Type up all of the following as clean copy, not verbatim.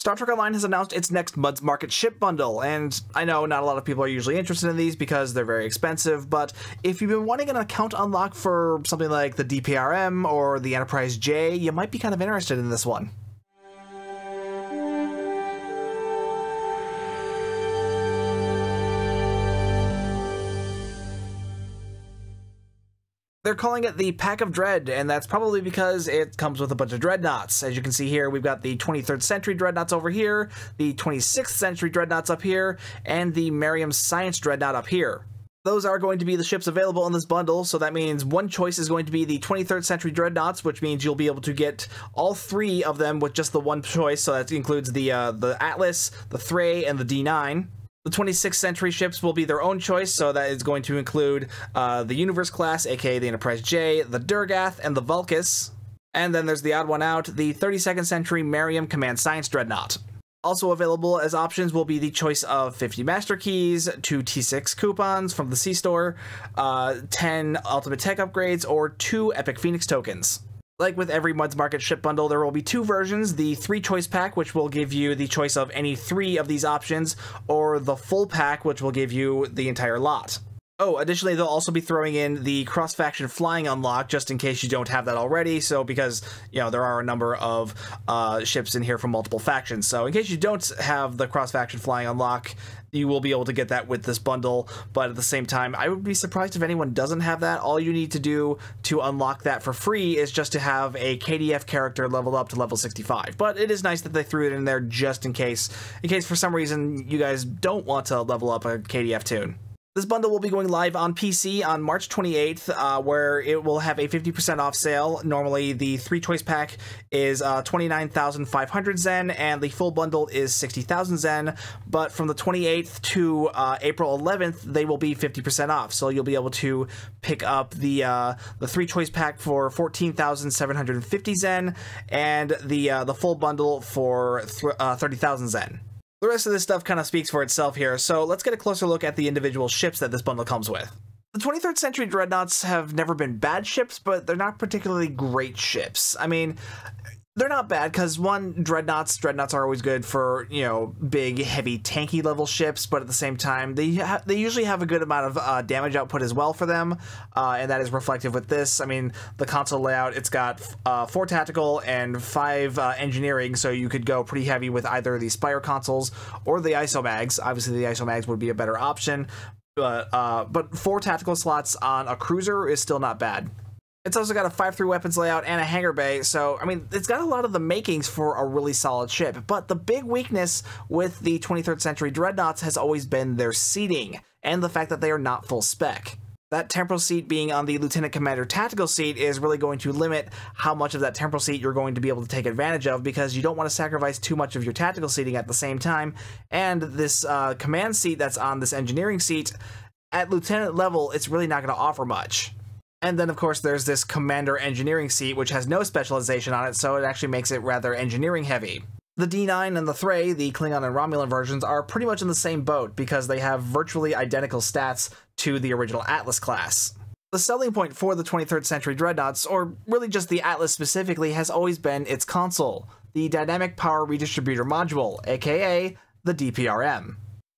Star Trek Online has announced its next Muds Market ship bundle, and I know not a lot of people are usually interested in these because they're very expensive, but if you've been wanting an account unlock for something like the DPRM or the Enterprise J, you might be kind of interested in this one. They're calling it the Pack of Dread, and that's probably because it comes with a bunch of dreadnoughts. As you can see here, we've got the 23rd Century Dreadnoughts over here, the 26th Century Dreadnoughts up here, and the Merriam Science Dreadnought up here. Those are going to be the ships available in this bundle, so that means one choice is going to be the 23rd Century Dreadnoughts, which means you'll be able to get all three of them with just the one choice, so that includes the Atlas, the Thray, and the D9. The 26th Century ships will be their own choice, so that is going to include the Universe class, aka the Enterprise J, the Durgath, and the Vulcus. And then there's the odd one out, the 32nd Century Merriam Command Science Dreadnought. Also available as options will be the choice of 50 Master Keys, 2 T6 coupons from the C-Store, 10 Ultimate Tech upgrades, or 2 Epic Phoenix tokens. Like with every Muds Market ship bundle, there will be two versions, the 3-choice pack, which will give you the choice of any 3 of these options, or the full pack, which will give you the entire lot. Oh, additionally, they'll also be throwing in the cross-faction flying unlock, just in case you don't have that already, so because, you know, there are a number of ships in here from multiple factions, so in case you don't have the cross-faction flying unlock, you will be able to get that with this bundle, but at the same time, I would be surprised if anyone doesn't have that. All you need to do to unlock that for free is just to have a KDF character leveled up to level 65, but it is nice that they threw it in there just in case for some reason you guys don't want to level up a KDF toon. This bundle will be going live on PC on March 28th, where it will have a 50% off sale. Normally, the 3-choice pack is 29,500 Zen, and the full bundle is 60,000 Zen, but from the 28th to April 11th, they will be 50% off, so you'll be able to pick up the 3-choice pack for 14,750 Zen, and the full bundle for 30,000 Zen. The rest of this stuff kind of speaks for itself here, so let's get a closer look at the individual ships that this bundle comes with. The 23rd Century Dreadnoughts have never been bad ships, but they're not particularly great ships. I mean, they're not bad because, one, dreadnoughts are always good for, you know, big, heavy, tanky level ships, but at the same time, they usually have a good amount of damage output as well for them, and that is reflective with this. I mean, the console layout, it's got 4 tactical and 5 engineering, so you could go pretty heavy with either the Spire consoles or the ISOMAGs. Obviously, the ISOMAGs would be a better option, but 4 tactical slots on a cruiser is still not bad. It's also got a 5-3 weapons layout and a hangar bay, so, I mean, it's got a lot of the makings for a really solid ship, but the big weakness with the 23rd Century Dreadnoughts has always been their seating, and the fact that they are not full spec. That temporal seat being on the Lieutenant Commander tactical seat is really going to limit how much of that temporal seat you're going to be able to take advantage of, because you don't want to sacrifice too much of your tactical seating at the same time, and this command seat that's on this engineering seat, at Lieutenant level, it's really not going to offer much. And then, of course, there's this Commander Engineering seat, which has no specialization on it, so it actually makes it rather engineering heavy. The D9 and the Thray, the Klingon and Romulan versions, are pretty much in the same boat because they have virtually identical stats to the original Atlas class. The selling point for the 23rd Century Dreadnoughts, or really just the Atlas specifically, has always been its console, the Dynamic Power Redistributor Module, aka the DPRM.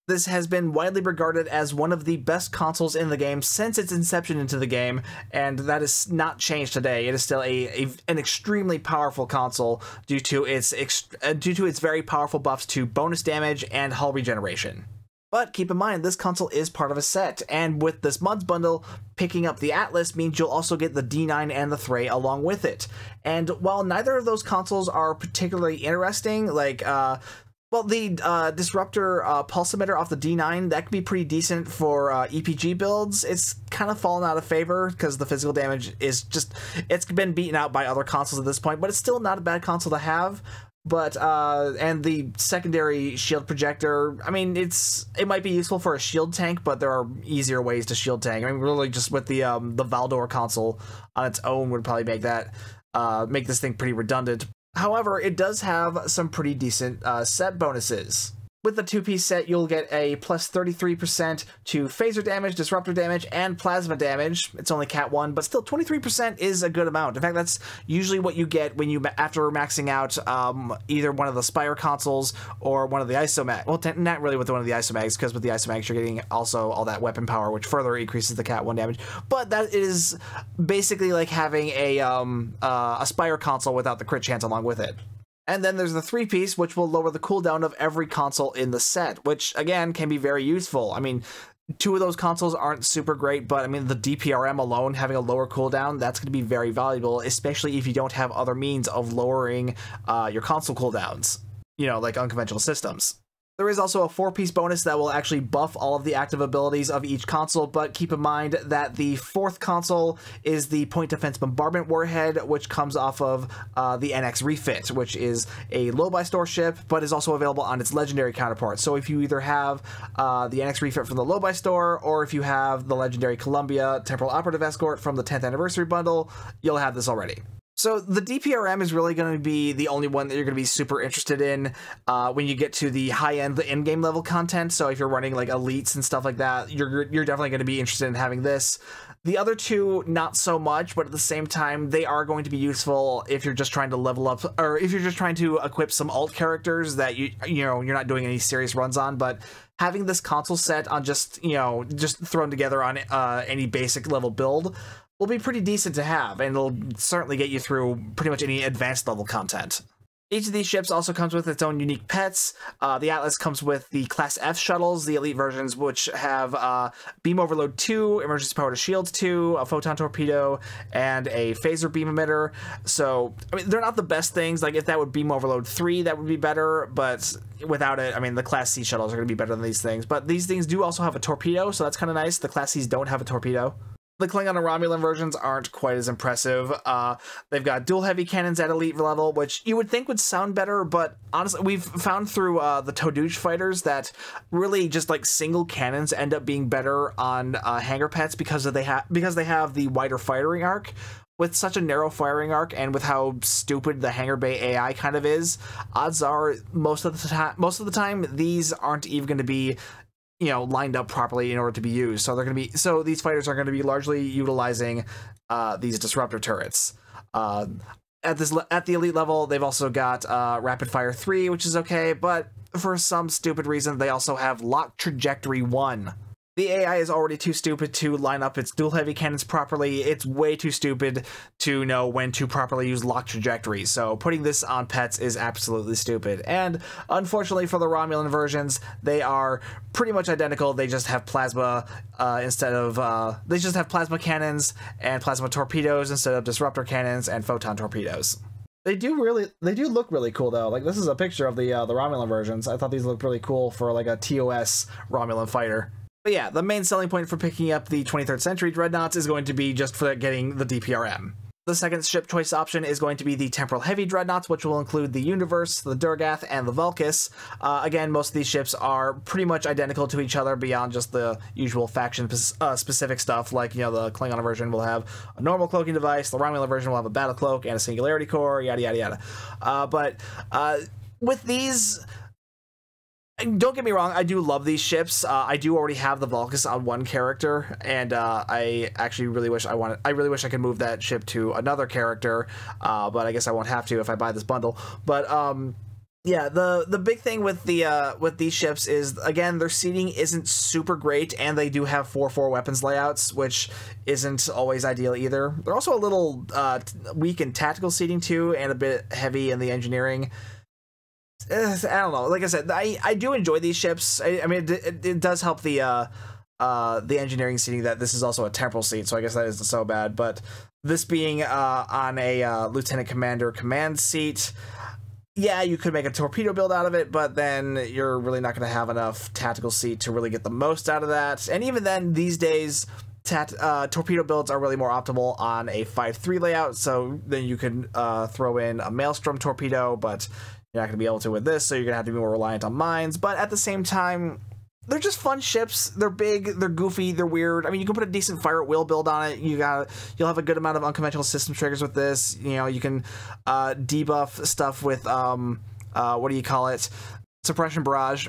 This has been widely regarded as one of the best consoles in the game since its inception into the game, and that has not changed today. It is still an extremely powerful console due to its very powerful buffs to bonus damage and hull regeneration. But keep in mind, this console is part of a set, and with this Muds bundle, picking up the Atlas means you'll also get the D9 and the Thray along with it. And while neither of those consoles are particularly interesting, like, well, the Disruptor pulse emitter off the D9, that can be pretty decent for EPG builds. It's kind of fallen out of favor because the physical damage is just, it's been beaten out by other consoles at this point, but it's still not a bad console to have. But, and the secondary shield projector, I mean, it might be useful for a shield tank, but there are easier ways to shield tank. I mean, really just with the Valdor console on its own would probably make that, make this thing pretty redundant. However, it does have some pretty decent set bonuses. With the two-piece set, you'll get a plus 33% to phaser damage, disruptor damage, and plasma damage. It's only Cat 1, but still 23% is a good amount. In fact, that's usually what you get when you after maxing out either one of the Spire consoles or one of the Isomags. Well, not really with one of the Isomags, because with the Isomags you're getting also all that weapon power, which further increases the Cat 1 damage. But that is basically like having a Spire console without the crit chance along with it. And then there's the three-piece, which will lower the cooldown of every console in the set, which, again, can be very useful. I mean, two of those consoles aren't super great, but, I mean, the DPRM alone, having a lower cooldown, that's going to be very valuable, especially if you don't have other means of lowering your console cooldowns, you know, like unconventional systems. There is also a 4-piece bonus that will actually buff all of the active abilities of each console, but keep in mind that the 4th console is the Point Defense Bombardment Warhead, which comes off of the NX Refit, which is a low-buy store ship, but is also available on its legendary counterpart. So if you either have the NX Refit from the low-buy store, or if you have the legendary Columbia Temporal Operative Escort from the 10th Anniversary Bundle, you'll have this already. So the DPRM is really going to be the only one that you're going to be super interested in when you get to the high-end, the in-game level content. So if you're running like elites and stuff like that, you're definitely going to be interested in having this. The other two, not so much, but at the same time, they are going to be useful if you're just trying to level up, or if you're just trying to equip some alt characters that you're not doing any serious runs on. But having this console set on just thrown together on any basic level build will be pretty decent to have, and it'll certainly get you through pretty much any advanced level content. Each of these ships also comes with its own unique pets. The Atlas comes with the Class F shuttles, the elite versions, which have Beam Overload 2, Emergency Power to Shield 2, a Photon Torpedo, and a Phaser Beam Emitter. So, I mean, they're not the best things. Like, if that would Beam Overload 3, that would be better, but without it, I mean, the Class C shuttles are going to be better than these things. But these things do also have a torpedo, so that's kind of nice. The Class Cs don't have a torpedo. The Klingon and Romulan versions aren't quite as impressive. They've got dual heavy cannons at elite level, which you would think would sound better, but honestly, we've found through the Todouche fighters that really just like single cannons end up being better on hangar pets because they have the wider firing arc. With such a narrow firing arc and with how stupid the hangar bay AI kind of is, odds are most of the time these aren't even going to be lined up properly in order to be used. So these fighters are going to be largely utilizing these disruptor turrets. At the elite level, they've also got Rapid Fire 3, which is okay, but for some stupid reason, they also have Lock Trajectory 1. The AI is already too stupid to line up its dual heavy cannons properly. It's way too stupid to know when to properly use lock trajectory. So putting this on pets is absolutely stupid. And unfortunately for the Romulan versions, they are pretty much identical. They just have plasma they just have plasma cannons and plasma torpedoes instead of disruptor cannons and photon torpedoes. They do look really cool though. Like, this is a picture of the Romulan versions. I thought these looked really cool for like a TOS Romulan fighter. But yeah, the main selling point for picking up the 23rd Century Dreadnoughts is going to be just for getting the DPRM. The second ship choice option is going to be the Temporal Heavy Dreadnoughts, which will include the Universe, the Durgath, and the Vulcus. Again, most of these ships are pretty much identical to each other beyond just the usual faction-specific stuff, like, the Klingon version will have a normal cloaking device, the Romulan version will have a battle cloak and a singularity core, yada yada yada. But with these... Don't get me wrong, I do love these ships. I do already have the Vulcus on one character, and I actually really wish I could move that ship to another character, but I guess I won't have to if I buy this bundle. But yeah, the big thing with these ships is, again, their seating isn't super great, and they do have 4-4 weapons layouts, which isn't always ideal either. They're also a little weak in tactical seating too, and a bit heavy in the engineering. I don't know. Like I said, I do enjoy these ships. I mean, it does help the engineering seating that this is also a temporal seat, so I guess that isn't so bad. But this being on a Lieutenant Commander command seat, yeah, you could make a torpedo build out of it, but then you're really not going to have enough tactical seat to really get the most out of that. And even then, these days, torpedo builds are really more optimal on a 5-3 layout, so then you can throw in a Maelstrom torpedo, but you're not going to be able to with this, so you're going to have to be more reliant on mines. But at the same time, they're just fun ships. They're big, they're goofy, they're weird. I mean, you can put a decent fire at will build on it. You'll have a good amount of unconventional system triggers with this. You can debuff stuff with what do you call it? Suppression barrage.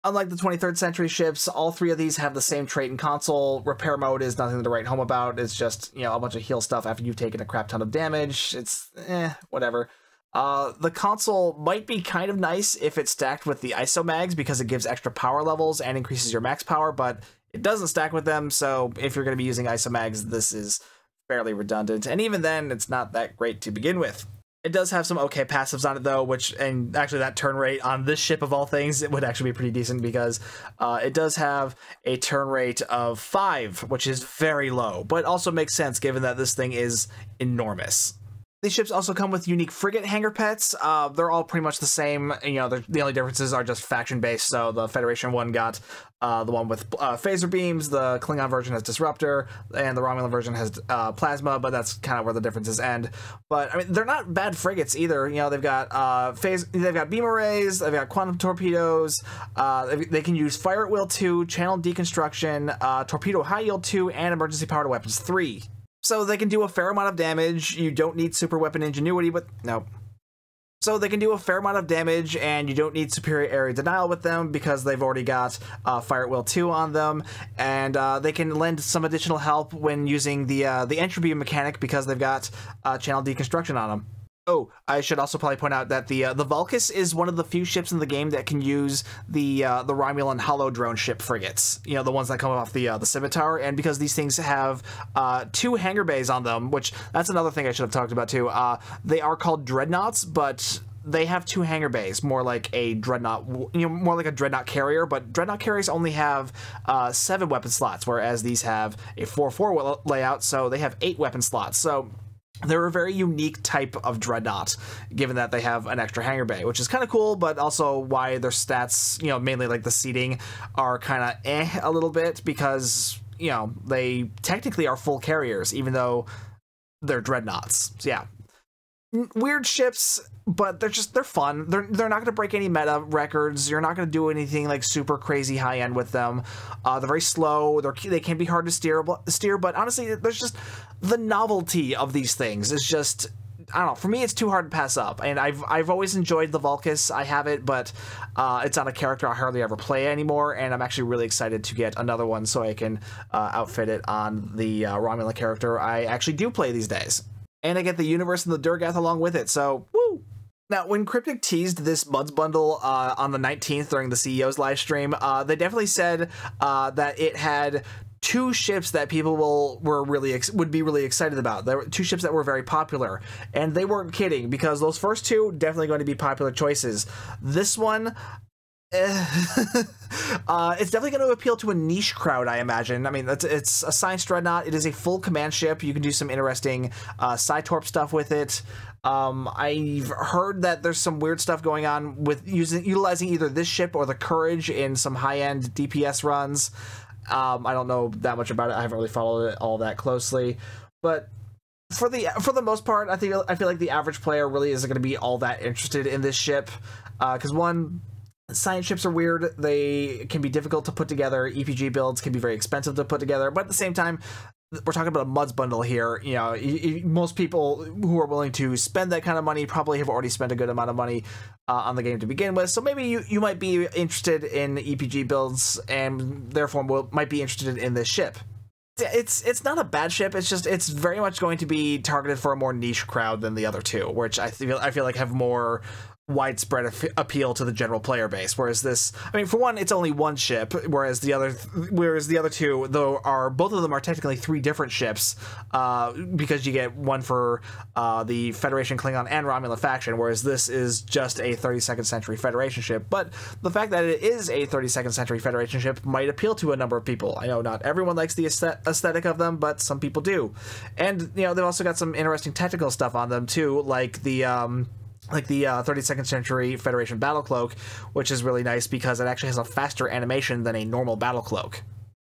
Unlike the 23rd century ships, all three of these have the same trait and console. Repair mode is nothing to write home about. It's just, you know, a bunch of heal stuff after you've taken a crap ton of damage. It's, whatever. The console might be kind of nice if it's stacked with the ISO mags because it gives extra power levels and increases your max power, but it doesn't stack with them, so if you're going to be using ISO mags, this is fairly redundant. And even then, it's not that great to begin with. It does have some okay passives on it though, and actually that turn rate on this ship of all things, it would actually be pretty decent because it does have a turn rate of 5, which is very low, but also makes sense given that this thing is enormous. These ships also come with unique frigate hangar pets. They're all pretty much the same. You know, the only differences are just faction-based. So the Federation one got the one with phaser beams, the Klingon version has Disruptor, and the Romulan version has Plasma, but that's kind of where the differences end. But, I mean, they're not bad frigates either. You know, they've got they've got beam arrays, they've got quantum torpedoes, they can use Fire at Will 2, Channel Deconstruction, Torpedo High Yield 2, and Emergency Powered Weapons 3. So they can do a fair amount of damage. You don't need super weapon ingenuity, but no. So they can do a fair amount of damage, and you don't need superior area denial with them because they've already got Fire at Will 2 on them, and they can lend some additional help when using the entropy mechanic because they've got channel deconstruction on them. Oh, I should also probably point out that the Vulcus is one of the few ships in the game that can use the Romulan hollow drone ship frigates. You know, the ones that come off the Scimitar, and because these things have 2 hangar bays on them, which that's another thing I should have talked about too. They are called Dreadnoughts, but they have 2 hangar bays, more like a Dreadnought, you know, more like a Dreadnought carrier, but Dreadnought carriers only have 7 weapon slots, whereas these have a 4-4 layout, so they have 8 weapon slots. So they're a very unique type of Dreadnought, given that they have an extra hangar bay, which is kind of cool, but also why their stats, you know, mainly like the seating, are kind of a little bit, because, you know, they technically are full carriers, even though they're Dreadnoughts. So yeah. Weird ships, but they're fun. They're not going to break any meta records. You're not going to do anything like super crazy high end with them. They're very slow. They can be hard to steer, but honestly, there's just the novelty of these things is just, I don't know. For me, it's too hard to pass up. And I've always enjoyed the Vulcus. I have it, but it's not a character I hardly ever play anymore. And I'm actually really excited to get another one so I can outfit it on the Romulan character I actually do play these days. And I get the universe and the Durgath along with it, so woo! Now, when Cryptic teased this Muds bundle on the 19th during the CEO's live stream, they definitely said that it had 2 ships that people would be really excited about. There were 2 ships that were very popular, and they weren't kidding, because those first 2 definitely going to be popular choices. This one, it's definitely going to appeal to a niche crowd, I imagine. I mean, it's a science dreadnought. It is a full command ship. You can do some interesting Sci-Torp stuff with it. I've heard that there's some weird stuff going on with utilizing either this ship or the Courage in some high-end DPS runs. I don't know that much about it. I haven't really followed it all that closely, but for the most part, I feel like the average player really isn't going to be all that interested in this ship, because one, science ships are weird. They can be difficult to put together. EPG builds can be very expensive to put together, but at the same time, we're talking about a Muds bundle here. You know, most people who are willing to spend that kind of money probably have already spent a good amount of money on the game to begin with. So maybe you might be interested in EPG builds and therefore might be interested in this ship. It's not a bad ship. It's very much going to be targeted for a more niche crowd than the other 2, which I feel like have more widespread appeal to the general player base, whereas this, I mean, for one, it's only 1 ship, whereas the other 2, though, both of them are technically 3 different ships, because you get one for the Federation, Klingon, and Romulan faction, whereas this is just a 32nd Century Federation ship. But the fact that it is a 32nd Century Federation ship might appeal to a number of people. I know not everyone likes the aesthetic of them, but some people do. And, you know, they've also got some interesting technical stuff on them too, like the 32nd Century Federation Battle Cloak, which is really nice because it actually has a faster animation than a normal Battle Cloak.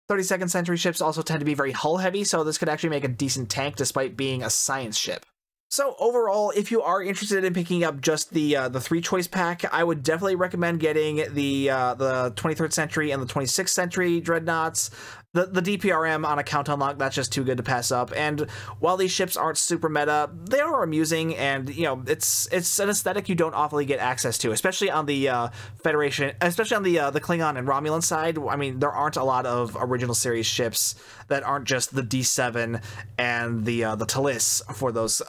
32nd Century ships also tend to be very hull heavy, so this could actually make a decent tank despite being a science ship. So overall, if you are interested in picking up just the 3-choice pack, I would definitely recommend getting the 23rd Century and the 26th Century Dreadnoughts. The DPRM on account unlock, that's just too good to pass up. And while these ships aren't super meta, they are amusing, and you know, it's an aesthetic you don't often get access to, especially on the Federation, especially on the Klingon and Romulan side. I mean, there aren't a lot of original series ships that aren't just the D7 and the Talis for those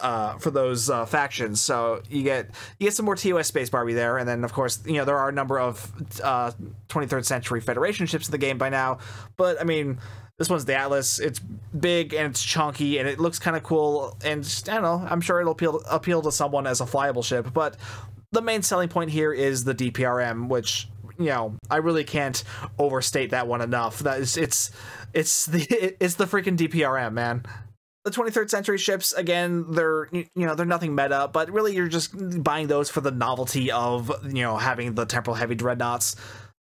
factions. So you get some more TOS Space Barbie there, and then of course, you know, there are a number of 23rd century Federation ships in the game by now. But I mean, this one's the Atlas. It's big and it's chunky and it looks kind of cool, and just, I don't know, I'm sure it'll appeal to someone as a flyable ship. But the main selling point here is the DPRM, which, you know, I really can't overstate that one enough. That is, it's the freaking DPRM, man. The 23rd century ships, again, they're nothing meta, but really you're just buying those for the novelty of, you know, having the temporal heavy dreadnoughts.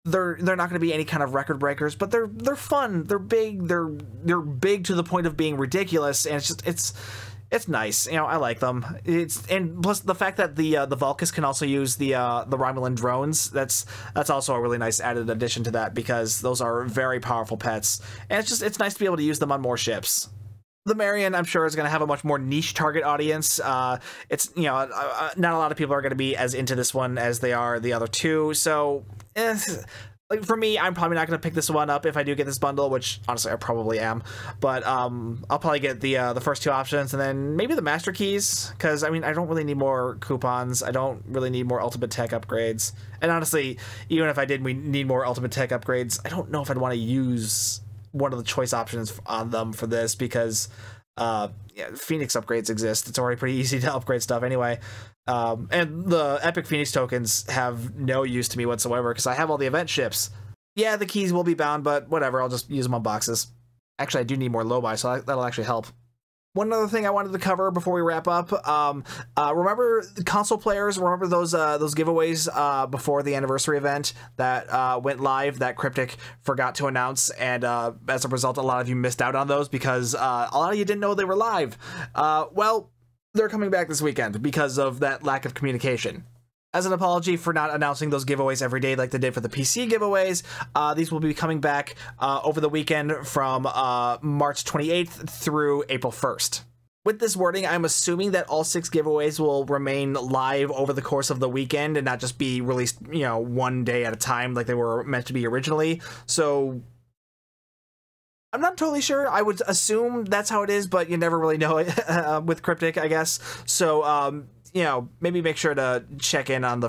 They're not going to be any kind of record breakers, but they're fun. They're big. They're big to the point of being ridiculous, and it's nice. You know, I like them. And plus the fact that the Vulcus can also use the Romulan drones. That's also a really nice added addition to that, because those are very powerful pets, and it's nice to be able to use them on more ships. The Marion, I'm sure, is going to have a much more niche target audience. It's, you know, not a lot of people are going to be as into this one as they are the other two. So, like for me, I'm probably not going to pick this one up if I do get this bundle, which honestly I probably am. But I'll probably get the first two options, and then maybe the Master Keys, because I mean, I don't really need more coupons. I don't really need more Ultimate Tech upgrades. And honestly, even if I did need more Ultimate Tech upgrades, I don't know if I'd want to use one of the choice options on them for this, because yeah, Phoenix upgrades exist. It's already pretty easy to upgrade stuff anyway, and the epic Phoenix tokens have no use to me whatsoever because I have all the event ships. Yeah, the keys will be bound, but whatever, I'll just use them on boxes. Actually, I do need more low-buy, so that'll actually help. One other thing I wanted to cover before we wrap up, remember console players, remember those giveaways before the anniversary event that went live that Cryptic forgot to announce, and as a result a lot of you missed out on those because a lot of you didn't know they were live. Well, they're coming back this weekend because of that lack of communication. As an apology for not announcing those giveaways every day like they did for the PC giveaways, these will be coming back over the weekend from March 28th through April 1st. With this wording, I'm assuming that all 6 giveaways will remain live over the course of the weekend and not just be released, you know, one day at a time like they were meant to be originally. So I'm not totally sure. I would assume that's how it is, but you never really know it with Cryptic, I guess. So, you know, maybe make sure to check in on the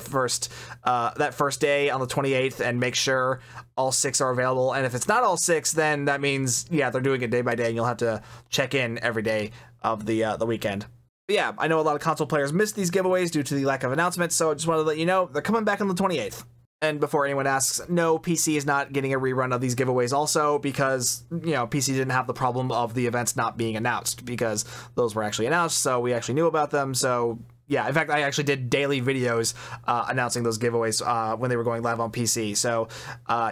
that first day on the 28th and make sure all 6 are available. And if it's not all 6, then that means, yeah, they're doing it day by day and you'll have to check in every day of the weekend. But yeah, I know a lot of console players missed these giveaways due to the lack of announcements, so I just wanted to let you know they're coming back on the 28th. And before anyone asks, no, PC is not getting a rerun of these giveaways also because, you know, PC didn't have the problem of the events not being announced because those were actually announced, so we actually knew about them, so yeah, in fact, I actually did daily videos announcing those giveaways when they were going live on PC. So,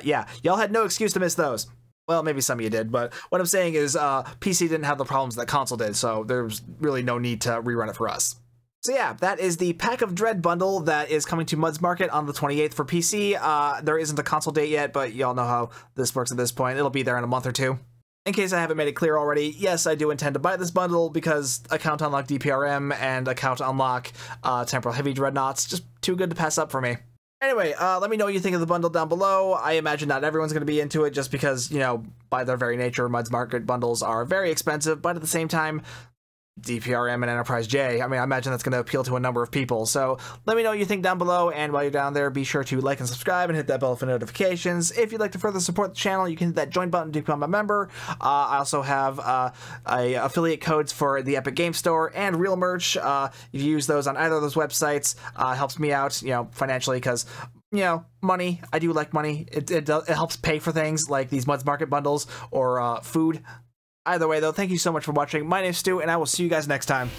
yeah, y'all had no excuse to miss those. Well, maybe some of you did, but what I'm saying is PC didn't have the problems that console did, so there's really no need to rerun it for us. So yeah, that is the Pack of Dread bundle that is coming to Mud's Market on the 28th for PC. There isn't a console date yet, but y'all know how this works at this point. It'll be there in a month or two. In case I haven't made it clear already, yes, I do intend to buy this bundle because account unlock DPRM and account unlock temporal heavy dreadnoughts, just too good to pass up for me. Anyway, let me know what you think of the bundle down below. I imagine not everyone's going to be into it just because, you know, by their very nature, Mud's Market bundles are very expensive, but at the same time, DPRM and Enterprise J, I mean, I imagine that's going to appeal to a number of people. So let me know what you think down below, and while you're down there, be sure to like and subscribe and hit that bell for notifications. If you'd like to further support the channel, you can hit that join button to become a member. I also have affiliate codes for the Epic Game Store and Real Merch. If you use those on either of those websites, helps me out, you know, financially, because, you know, money, I do like money. It helps pay for things like these Mud's Market bundles or food. Either way, though, thank you so much for watching. My name's Stu, and I will see you guys next time.